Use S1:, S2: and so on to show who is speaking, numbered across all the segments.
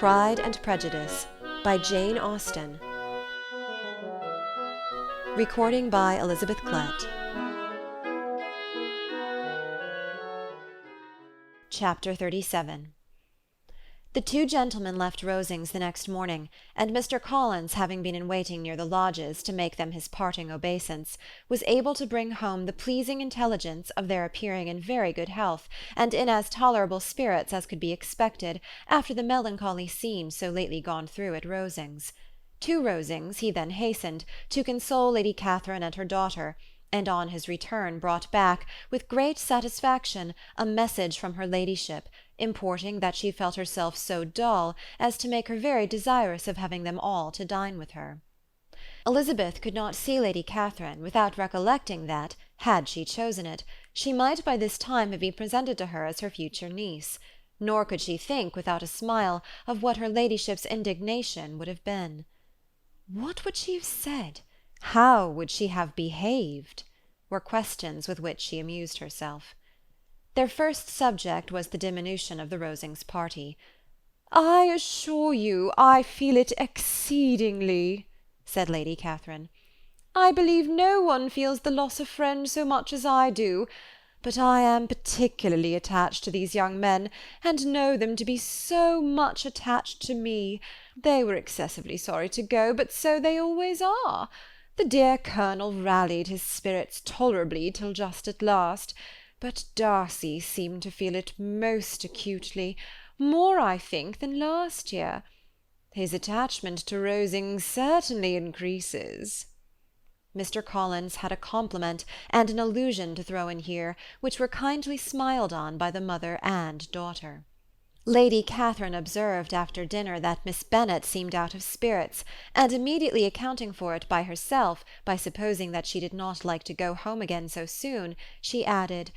S1: Pride and Prejudice by Jane Austen. Recording by Elizabeth Klett. Chapter 37. The two gentlemen left Rosings the next morning, and Mr. Collins, having been in waiting near the lodges to make them his parting obeisance, was able to bring home the pleasing intelligence of their appearing in very good health, and in as tolerable spirits as could be expected after the melancholy scene so lately gone through at Rosings. To Rosings he then hastened, to console Lady Catherine and her daughter, and on his return brought back, with great satisfaction, a message from her ladyship, importing that she felt herself so dull as to make her very desirous of having them all to dine with her. Elizabeth could not see Lady Catherine without recollecting that, had she chosen it, she might by this time have been presented to her as her future niece, nor could she think, without a smile, of what her ladyship's indignation would have been. What would she have said? How would she have behaved? Were questions with which she amused herself. Their first subject was the diminution of the Rosings party. "I assure you I feel it exceedingly," said Lady Catherine. "I believe no one feels the loss of friends so much as I do, but I am particularly attached to these young men, and know them to be so much attached to me. They were excessively sorry to go, but so they always are. The dear Colonel rallied his spirits tolerably till just at last, but Darcy seemed to feel it most acutely, more, I think, than last year. His attachment to Rosings certainly increases." Mr. Collins had a compliment and an allusion to throw in here, which were kindly smiled on by the mother and daughter. Lady Catherine observed after dinner that Miss Bennet seemed out of spirits, and immediately accounting for it by herself, by supposing that she did not like to go home again so soon, she added,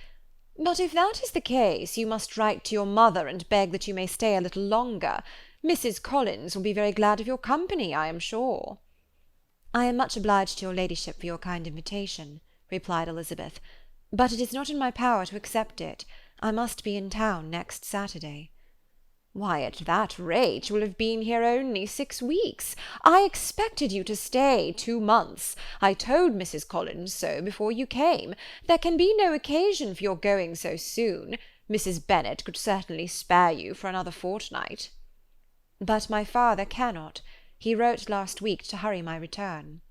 S1: "But if that is the case, you must write to your mother and beg that you may stay a little longer. Mrs. Collins will be very glad of your company, I am sure." "I am much obliged to your ladyship for your kind invitation," replied Elizabeth, "but it is not in my power to accept it. I must be in town next Saturday." "Why, at that rate you will have been here only 6 weeks. I expected you to stay 2 months. I told Mrs. Collins so before you came. There can be no occasion for your going so soon. Mrs. Bennet could certainly spare you for another fortnight." "But my father cannot. He wrote last week to hurry my return."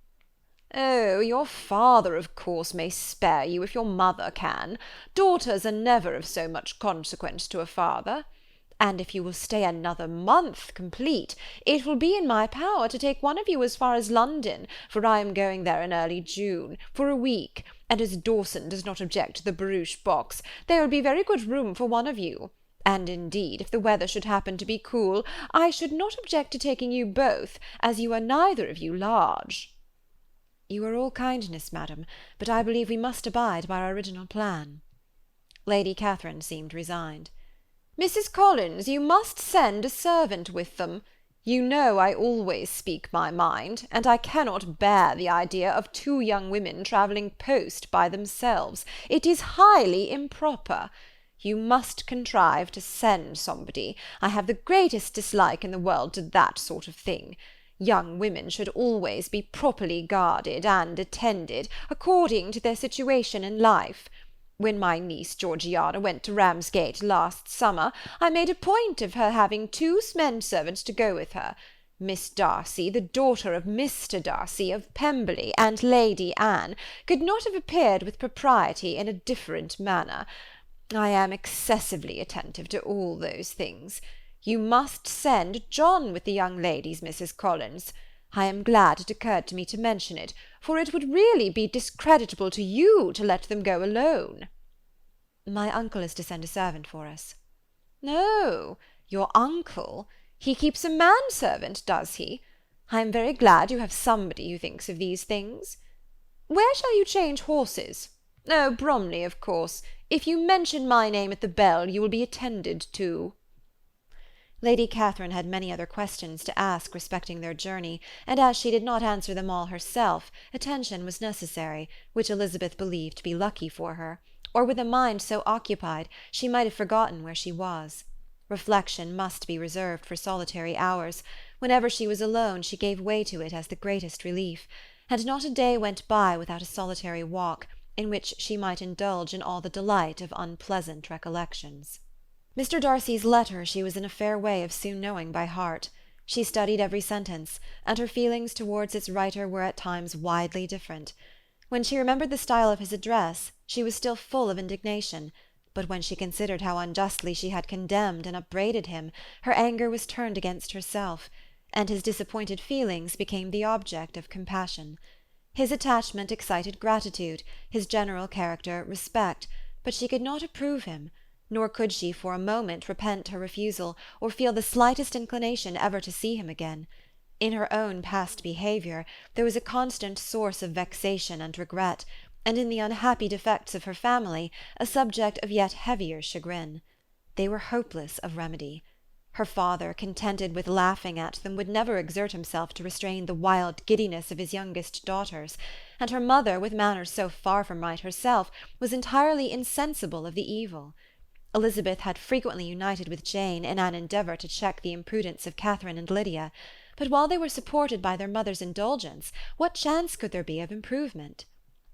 S1: "Oh, your father, of course, may spare you if your mother can. Daughters are never of so much consequence to a father. And if you will stay another month complete, it will be in my power to take one of you as far as London, for I am going there in early June, for a week, and as Dawson does not object to the barouche box, there will be very good room for one of you. And indeed, if the weather should happen to be cool, I should not object to taking you both, as you are neither of you large." "You are all kindness, madam, but I believe we must abide by our original plan." Lady Catherine seemed resigned. "Mrs. Collins, you must send a servant with them. You know I always speak my mind, and I cannot bear the idea of 2 young women travelling post by themselves. It is highly improper. You must contrive to send somebody. I have the greatest dislike in the world to that sort of thing. Young women should always be properly guarded and attended, according to their situation in life. When my niece Georgiana went to Ramsgate last summer, I made a point of her having 2 men-servants to go with her. Miss Darcy, the daughter of Mr. Darcy of Pemberley, and Lady Anne, could not have appeared with propriety in a different manner. I am excessively attentive to all those things. You must send John with the young ladies, Mrs. Collins. I am glad it occurred to me to mention it, for it would really be discreditable to you to let them go alone." "My uncle is to send a servant for us." "Oh, your uncle? He keeps a manservant, does he? I am very glad you have somebody who thinks of these things. Where shall you change horses? Oh, Bromley, of course. If you mention my name at the bell, you will be attended to." Lady Catherine had many other questions to ask respecting their journey, and as she did not answer them all herself, attention was necessary, which Elizabeth believed to be lucky for her, or with a mind so occupied she might have forgotten where she was. Reflection must be reserved for solitary hours. Whenever she was alone, she gave way to it as the greatest relief, and not a day went by without a solitary walk, in which she might indulge in all the delight of unpleasant recollections. Mr. Darcy's letter she was in a fair way of soon knowing by heart. She studied every sentence, and her feelings towards its writer were at times widely different. When she remembered the style of his address, she was still full of indignation, but when she considered how unjustly she had condemned and upbraided him, her anger was turned against herself, and his disappointed feelings became the object of compassion. His attachment excited gratitude, his general character respect, but she could not approve him, nor could she for a moment repent her refusal, or feel the slightest inclination ever to see him again. In her own past behaviour there was a constant source of vexation and regret, and in the unhappy defects of her family a subject of yet heavier chagrin. They were hopeless of remedy. Her father, contented with laughing at them, would never exert himself to restrain the wild giddiness of his youngest daughters, and her mother, with manners so far from right herself, was entirely insensible of the evil. Elizabeth had frequently united with Jane in an endeavour to check the imprudence of Catherine and Lydia, but while they were supported by their mother's indulgence, what chance could there be of improvement?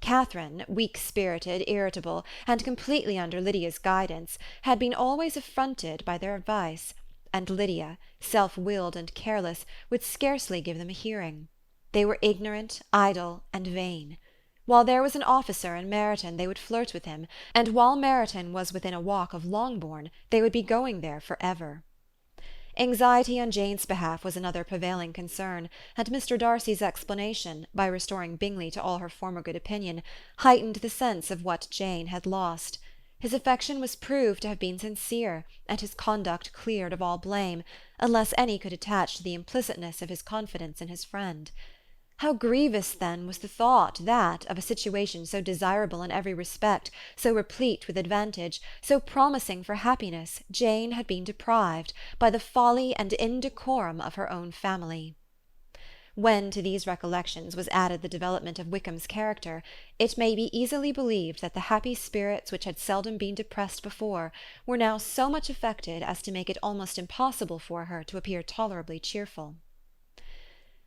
S1: Catherine, weak-spirited, irritable, and completely under Lydia's guidance, had been always affronted by their advice, and Lydia, self-willed and careless, would scarcely give them a hearing. They were ignorant, idle, and vain. While there was an officer in Meryton, they would flirt with him, and while Meryton was within a walk of Longbourn, they would be going there for ever. Anxiety on Jane's behalf was another prevailing concern, and Mr. Darcy's explanation, by restoring Bingley to all her former good opinion, heightened the sense of what Jane had lost. His affection was proved to have been sincere, and his conduct cleared of all blame, unless any could attach to the implicitness of his confidence in his friend. How grievous, then, was the thought that, of a situation so desirable in every respect, so replete with advantage, so promising for happiness, Jane had been deprived, by the folly and indecorum of her own family. When to these recollections was added the development of Wickham's character, it may be easily believed that the happy spirits which had seldom been depressed before were now so much affected as to make it almost impossible for her to appear tolerably cheerful.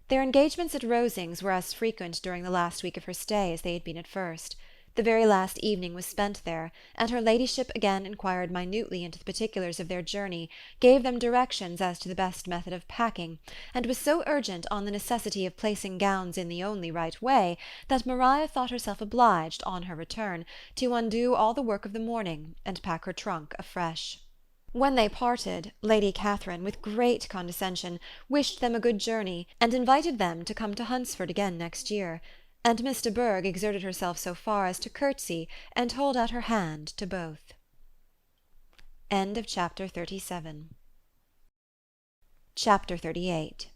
S1: Their engagements at Rosings were as frequent during the last week of her stay as they had been at first. The very last evening was spent there, and her ladyship again inquired minutely into the particulars of their journey, gave them directions as to the best method of packing, and was so urgent on the necessity of placing gowns in the only right way, that Maria thought herself obliged, on her return, to undo all the work of the morning, and pack her trunk afresh. When they parted, Lady Catherine, with great condescension, wished them a good journey, and invited them to come to Hunsford again next year, and Miss de Bourgh exerted herself so far as to curtsy and hold out her hand to both. End of Chapter 37. Chapter 38.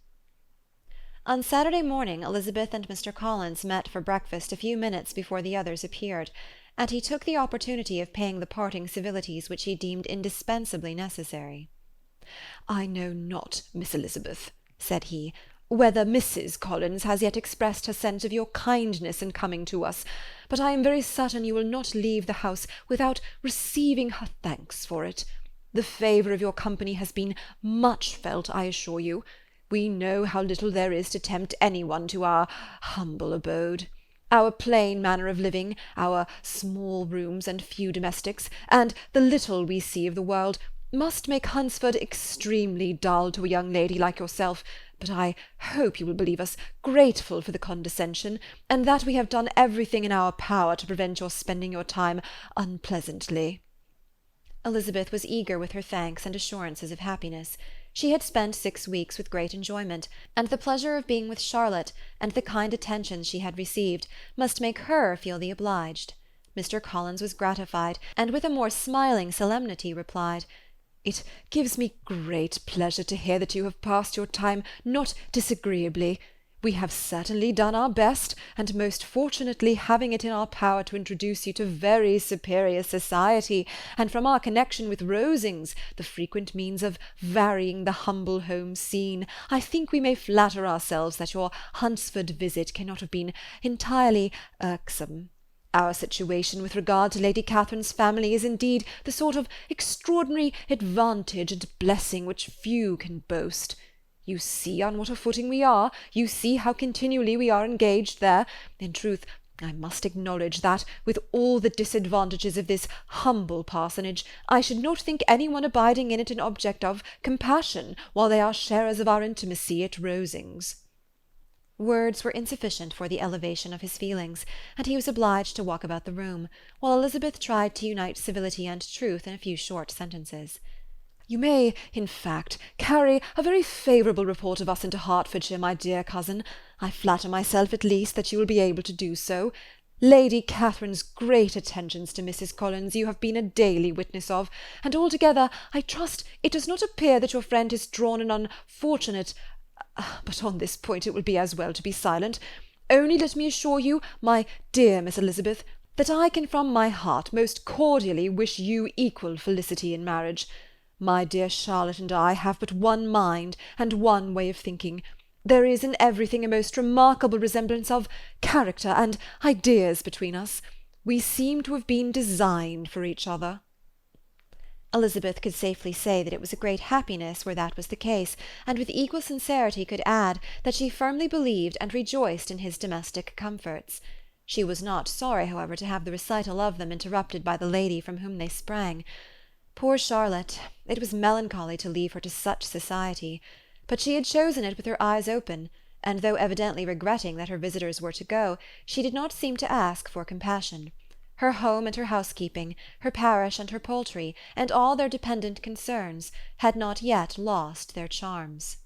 S1: On Saturday morning Elizabeth and Mr. Collins met for breakfast a few minutes before the others appeared, and he took the opportunity of paying the parting civilities which he deemed indispensably necessary. "I know not, Miss Elizabeth," said he, "whether Mrs. Collins has yet expressed her sense of your kindness in coming to us, but I am very certain you will not leave the house without receiving her thanks for it. The favour of your company has been much felt, I assure you. We know how little there is to tempt any one to our humble abode. Our plain manner of living, our small rooms and few domestics, and the little we see of the world, must make Hunsford extremely dull to a young lady like yourself, but I hope you will believe us grateful for the condescension, and that we have done everything in our power to prevent your spending your time unpleasantly." Elizabeth was eager with her thanks and assurances of happiness. She had spent 6 weeks with great enjoyment, and the pleasure of being with Charlotte, and the kind attentions she had received, must make her feel the obliged. Mr. Collins was gratified, and with a more smiling solemnity replied, "It gives me great pleasure to hear that you have passed your time not disagreeably. We have certainly done our best, and most fortunately having it in our power to introduce you to very superior society, and from our connection with Rosings, the frequent means of varying the humble home scene, I think we may flatter ourselves that your Hunsford visit cannot have been entirely irksome.
S2: Our situation with regard to Lady Catherine's family is indeed the sort of extraordinary advantage and blessing which few can boast. You see on what a footing we are. You see how continually we are engaged there. In truth, I must acknowledge that, with all the disadvantages of this humble parsonage, I should not think any one abiding in it an object of compassion, while they are sharers of our intimacy at Rosings.
S1: Words were insufficient for the elevation of his feelings, and he was obliged to walk about the room, while Elizabeth tried to unite civility and truth in a few short sentences.
S2: You may, in fact, carry a very favourable report of us into Hertfordshire, my dear cousin. I flatter myself, at least, that you will be able to do so. Lady Catherine's great attentions to Mrs. Collins you have been a daily witness of, and altogether, I trust, it does not appear that your friend has drawn an unfortunate— but on this point it will be as well to be silent. Only let me assure you, my dear Miss Elizabeth, that I can from my heart most cordially wish you equal felicity in marriage. My dear Charlotte and I have but one mind and one way of thinking. There is in everything a most remarkable resemblance of character and ideas between us. We seem to have been designed for each other.
S1: Elizabeth could safely say that it was a great happiness where that was the case, and with equal sincerity could add that she firmly believed and rejoiced in his domestic comforts. She was not sorry, however, to have the recital of them interrupted by the lady from whom they sprang. Poor Charlotte! It was melancholy to leave her to such society. But she had chosen it with her eyes open, and though evidently regretting that her visitors were to go, she did not seem to ask for compassion. Her home and her housekeeping, her parish and her poultry, and all their dependent concerns, had not yet lost their charms.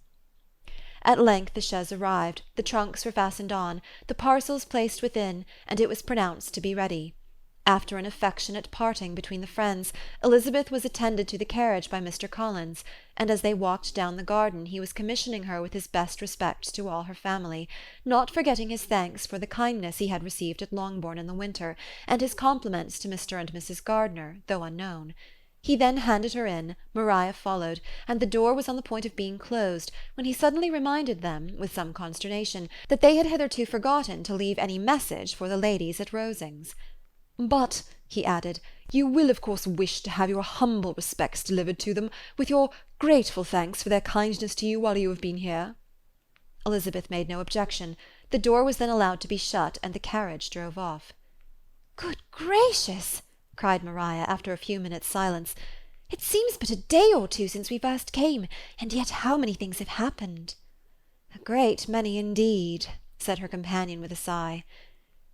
S1: At length the chaise arrived, the trunks were fastened on, the parcels placed within, and it was pronounced to be ready. After an affectionate parting between the friends, Elizabeth was attended to the carriage by Mr. Collins, and as they walked down the garden he was commissioning her with his best respects to all her family, not forgetting his thanks for the kindness he had received at Longbourn in the winter, and his compliments to Mr. and Mrs. Gardiner, though unknown. He then handed her in, Maria followed, and the door was on the point of being closed, when he suddenly reminded them, with some consternation, that they had hitherto forgotten to leave any message for the ladies at Rosings.
S2: But, he added, you will of course wish to have your humble respects delivered to them, with your grateful thanks for their kindness to you while you have been here.
S1: Elizabeth made no objection. The door was then allowed to be shut, and the carriage drove off.
S3: "Good gracious!" cried Maria, after a few minutes' silence. "It seems but a day or two since we first came, and yet how many things have happened!"
S1: "A great many indeed," said her companion with a sigh.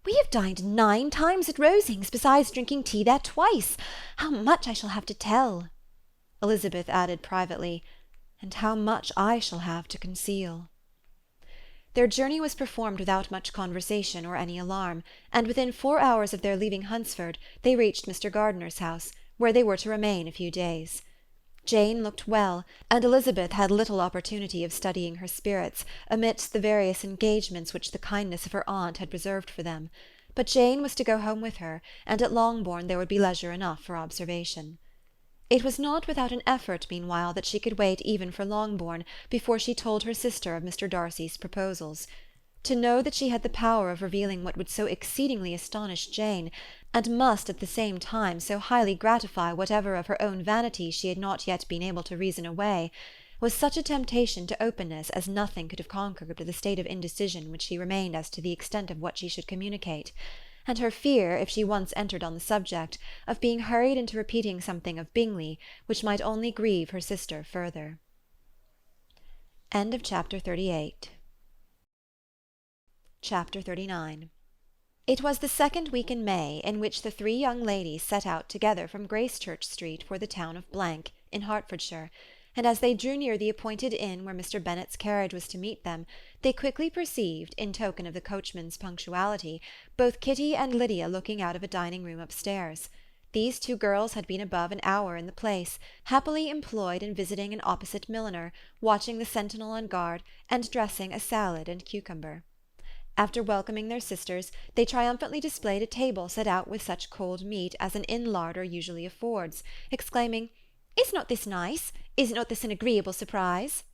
S3: "We have dined 9 times at Rosings, besides drinking tea there twice. How much I shall have to tell!"
S1: Elizabeth added privately, "And how much I shall have to conceal." Their journey was performed without much conversation or any alarm, and within 4 hours of their leaving Hunsford they reached Mr. Gardiner's house, where they were to remain a few days. Jane looked well, and Elizabeth had little opportunity of studying her spirits, amidst the various engagements which the kindness of her aunt had reserved for them. But Jane was to go home with her, and at Longbourn there would be leisure enough for observation. It was not without an effort, meanwhile, that she could wait even for Longbourn before she told her sister of Mr. Darcy's proposals. To know that she had the power of revealing what would so exceedingly astonish Jane, and must at the same time so highly gratify whatever of her own vanity she had not yet been able to reason away, was such a temptation to openness as nothing could have conquered the state of indecision which she remained as to the extent of what she should communicate, and her fear, if she once entered on the subject, of being hurried into repeating something of Bingley, which might only grieve her sister further. Chapter 39. It was the 2nd week in May, in which the 3 young ladies set out together from Gracechurch Street for the town of in Hertfordshire, and as they drew near the appointed inn where Mr. Bennet's carriage was to meet them, they quickly perceived, in token of the coachman's punctuality, both Kitty and Lydia looking out of a dining-room upstairs. These 2 girls had been above an hour in the place, happily employed in visiting an opposite milliner, watching the sentinel on guard, and dressing a salad and cucumber. After welcoming their sisters, they triumphantly displayed a table set out with such cold meat as an inn larder usually affords, exclaiming, "Is not this nice? Is not this an agreeable surprise?"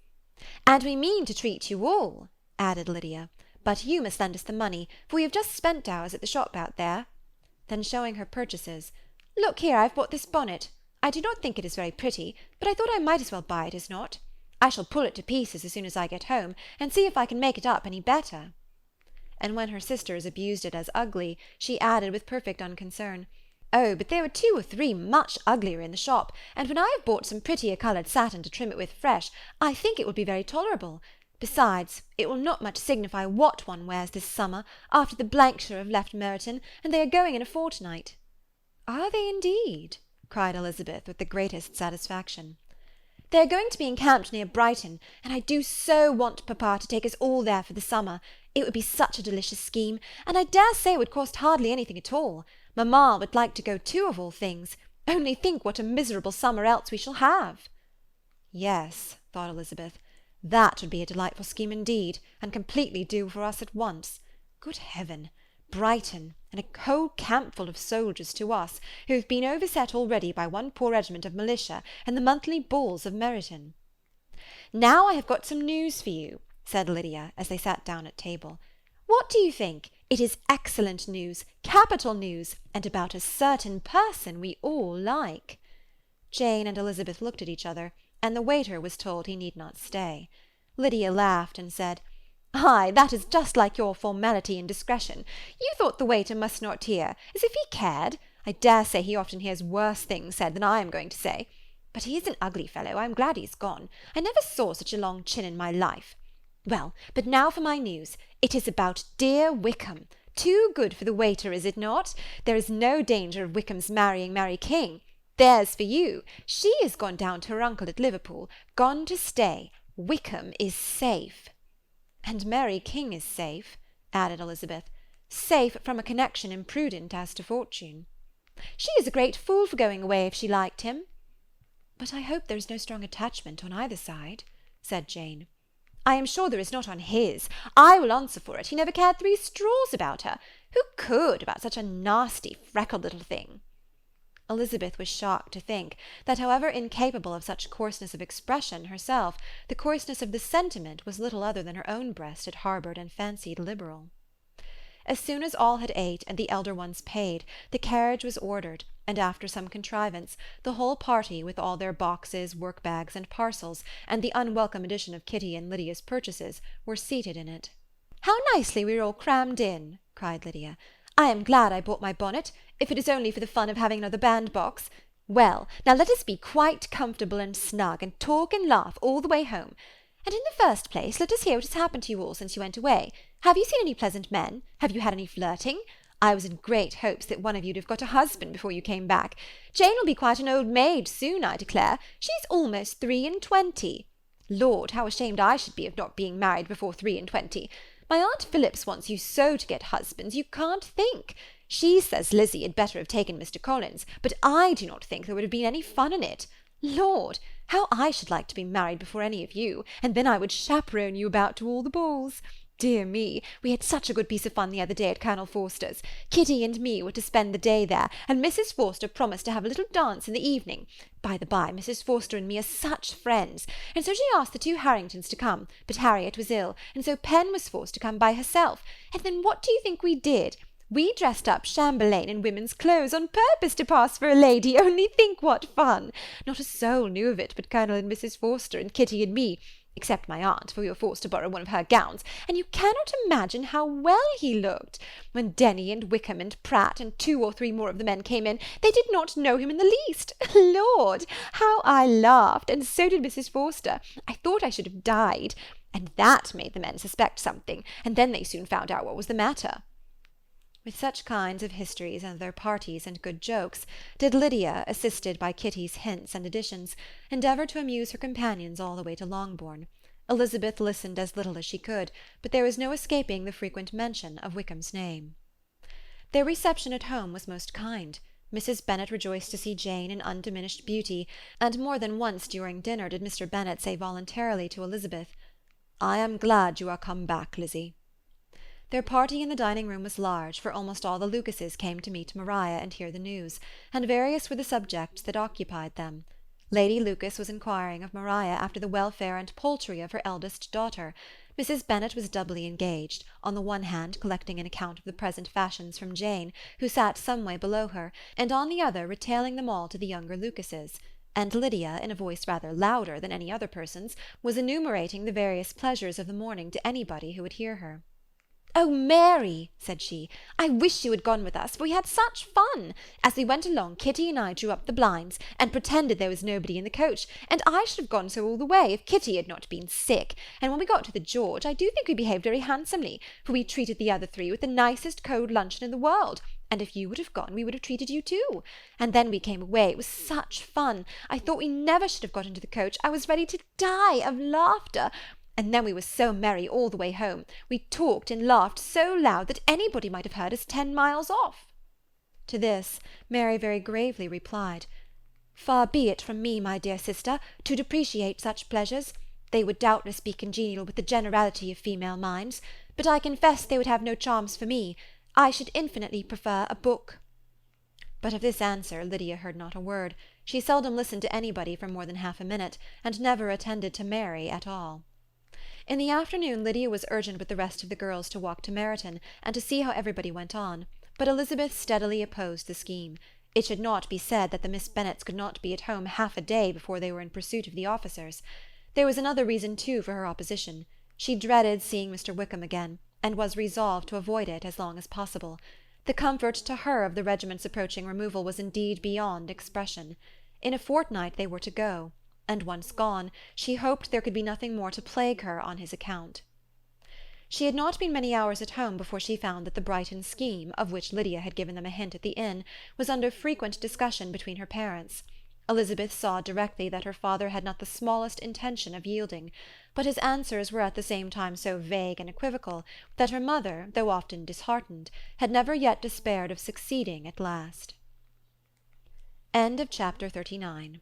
S1: "And we mean to treat you all," added Lydia, "but you must lend us the money, for we have just spent ours at the shop out there." Then showing her purchases, "Look here, I've bought this bonnet. I do not think it is very pretty, but I thought I might as well buy it as not. I shall pull it to pieces as soon as I get home, and see if I can make it up any better." And when her sisters abused it as ugly, she added with perfect unconcern, "Oh, but there were 2 or 3 much uglier in the shop, and when I have bought some prettier coloured satin to trim it with fresh, I think it will be very tolerable. Besides, it will not much signify what one wears this summer, after the Blankshire have left Meryton, and they are going in a fortnight." "Are they indeed?" cried Elizabeth with the greatest satisfaction. "They are going to be encamped near Brighton, and I do so want papa to take us all there for the summer. It would be such a delicious scheme, and I dare say it would cost hardly anything at all. Mamma would like to go too, of all things. Only think what a miserable summer else we shall have." Yes, thought Elizabeth, that would be a delightful scheme indeed, and completely do for us at once. Good heaven! Brighton, and a whole campful of soldiers to us, who have been overset already by one poor regiment of militia and the monthly balls of Meryton. "Now I have got some news for you," said Lydia, as they sat down at table. "What do you think? It is excellent news, capital news, and about a certain person we all like." Jane and Elizabeth looked at each other, and the waiter was told he need not stay. Lydia laughed and said, "Ay, that is just like your formality and discretion. You thought the waiter must not hear, as if he cared. I dare say he often hears worse things said than I am going to say. But he is an ugly fellow. I am glad he's gone. I never saw such a long chin in my life. Well, but now for my news. It is about dear Wickham. Too good for the waiter, is it not? There is no danger of Wickham's marrying Mary King. There's for you. She is gone down to her uncle at Liverpool, gone to stay. Wickham is safe." "And Mary King is safe," added Elizabeth. "Safe from a connection imprudent as to fortune." "She is a great fool for going away if she liked him." "But I hope there is no strong attachment on either side," said Jane. "I am sure there is not on his. I will answer for it. He never cared 3 straws about her. Who could, about such a nasty, freckled little thing?" Elizabeth was shocked to think that, however incapable of such coarseness of expression herself, the coarseness of the sentiment was little other than her own breast had harboured and fancied liberal. As soon as all had ate and the elder ones paid, the carriage was ordered, and after some contrivance, the whole party, with all their boxes, work-bags, and parcels, and the unwelcome addition of Kitty and Lydia's purchases, were seated in it. "How nicely we are all crammed in!" cried Lydia. "I am glad I bought my bonnet, if it is only for the fun of having another bandbox. Well, now let us be quite comfortable and snug, and talk and laugh all the way home. And in the first place, let us hear what has happened to you all since you went away. Have you seen any pleasant men? Have you had any flirting? I was in great hopes that one of you'd have got a husband before you came back. Jane will be quite an old maid soon, I declare. She's almost 23. Lord, how ashamed I should be of not being married before 23. My Aunt Phillips wants you so to get husbands, you can't think. She says Lizzie had better have taken Mr. Collins, but I do not think there would have been any fun in it. Lord, how I should like to be married before any of you, and then I would chaperone you about to all the balls. Dear me, we had such a good piece of fun the other day at Colonel Forster's. Kitty and me were to spend the day there, and Mrs. Forster promised to have a little dance in the evening. By the by, Mrs. Forster and me are such friends, and so she asked the 2 Harringtons to come, but Harriet was ill, and so Pen was forced to come by herself. And then what do you think we did? We dressed up Chamberlain in women's clothes on purpose to pass for a lady. Only think what fun! Not a soul knew of it but Colonel and Mrs. Forster and Kitty and me, except my aunt, for we were forced to borrow one of her gowns, and you cannot imagine how well he looked. When Denny and Wickham and Pratt and 2 or 3 more of the men came in, they did not know him in the least. Lord, how I laughed, and so did Mrs. Forster. I thought I should have died, and that made the men suspect something, and then they soon found out what was the matter. With such kinds of histories and their parties and good jokes did Lydia, assisted by Kitty's hints and additions, endeavour to amuse her companions all the way to Longbourn. Elizabeth listened as little as she could, but there was no escaping the frequent mention of Wickham's name. Their reception at home was most kind. Mrs. Bennet rejoiced to see Jane in undiminished beauty, and more than once during dinner did Mr. Bennet say voluntarily to Elizabeth, "I am glad you are come back, Lizzie." Their party in the dining-room was large, for almost all the Lucases came to meet Maria and hear the news, and various were the subjects that occupied them. Lady Lucas was inquiring of Maria after the welfare and poultry of her eldest daughter. Mrs. Bennet was doubly engaged, on the one hand collecting an account of the present fashions from Jane, who sat some way below her, and on the other retailing them all to the younger Lucases; and Lydia, in a voice rather louder than any other person's, was enumerating the various pleasures of the morning to anybody who would hear her. "Oh, Mary," said she, "I wish you had gone with us, for we had such fun! As we went along, Kitty and I drew up the blinds, and pretended there was nobody in the coach, and I should have gone so all the way, if Kitty had not been sick, and when we got to the George, I do think we behaved very handsomely, for we treated the other three with the nicest cold luncheon in the world, and if you would have gone, we would have treated you too. And then we came away, it was such fun! I thought we never should have got into the coach, I was ready to die of laughter. And then we were so merry all the way home. We talked and laughed so loud that anybody might have heard us 10 miles off." To this, Mary very gravely replied, "Far be it from me, my dear sister, to depreciate such pleasures. They would doubtless be congenial with the generality of female minds, but I confess they would have no charms for me. I should infinitely prefer a book." But of this answer Lydia heard not a word. She seldom listened to anybody for more than half a minute, and never attended to Mary at all. In the afternoon Lydia was urgent with the rest of the girls to walk to Meryton, and to see how everybody went on, but Elizabeth steadily opposed the scheme. It should not be said that the Miss Bennets could not be at home half a day before they were in pursuit of the officers. There was another reason, too, for her opposition. She dreaded seeing Mr. Wickham again, and was resolved to avoid it as long as possible. The comfort to her of the regiment's approaching removal was indeed beyond expression. In a fortnight they were to go, and once gone, she hoped there could be nothing more to plague her on his account. She had not been many hours at home before she found that the Brighton scheme, of which Lydia had given them a hint at the inn, was under frequent discussion between her parents. Elizabeth saw directly that her father had not the smallest intention of yielding, but his answers were at the same time so vague and equivocal that her mother, though often disheartened, had never yet despaired of succeeding at last. Chapter 39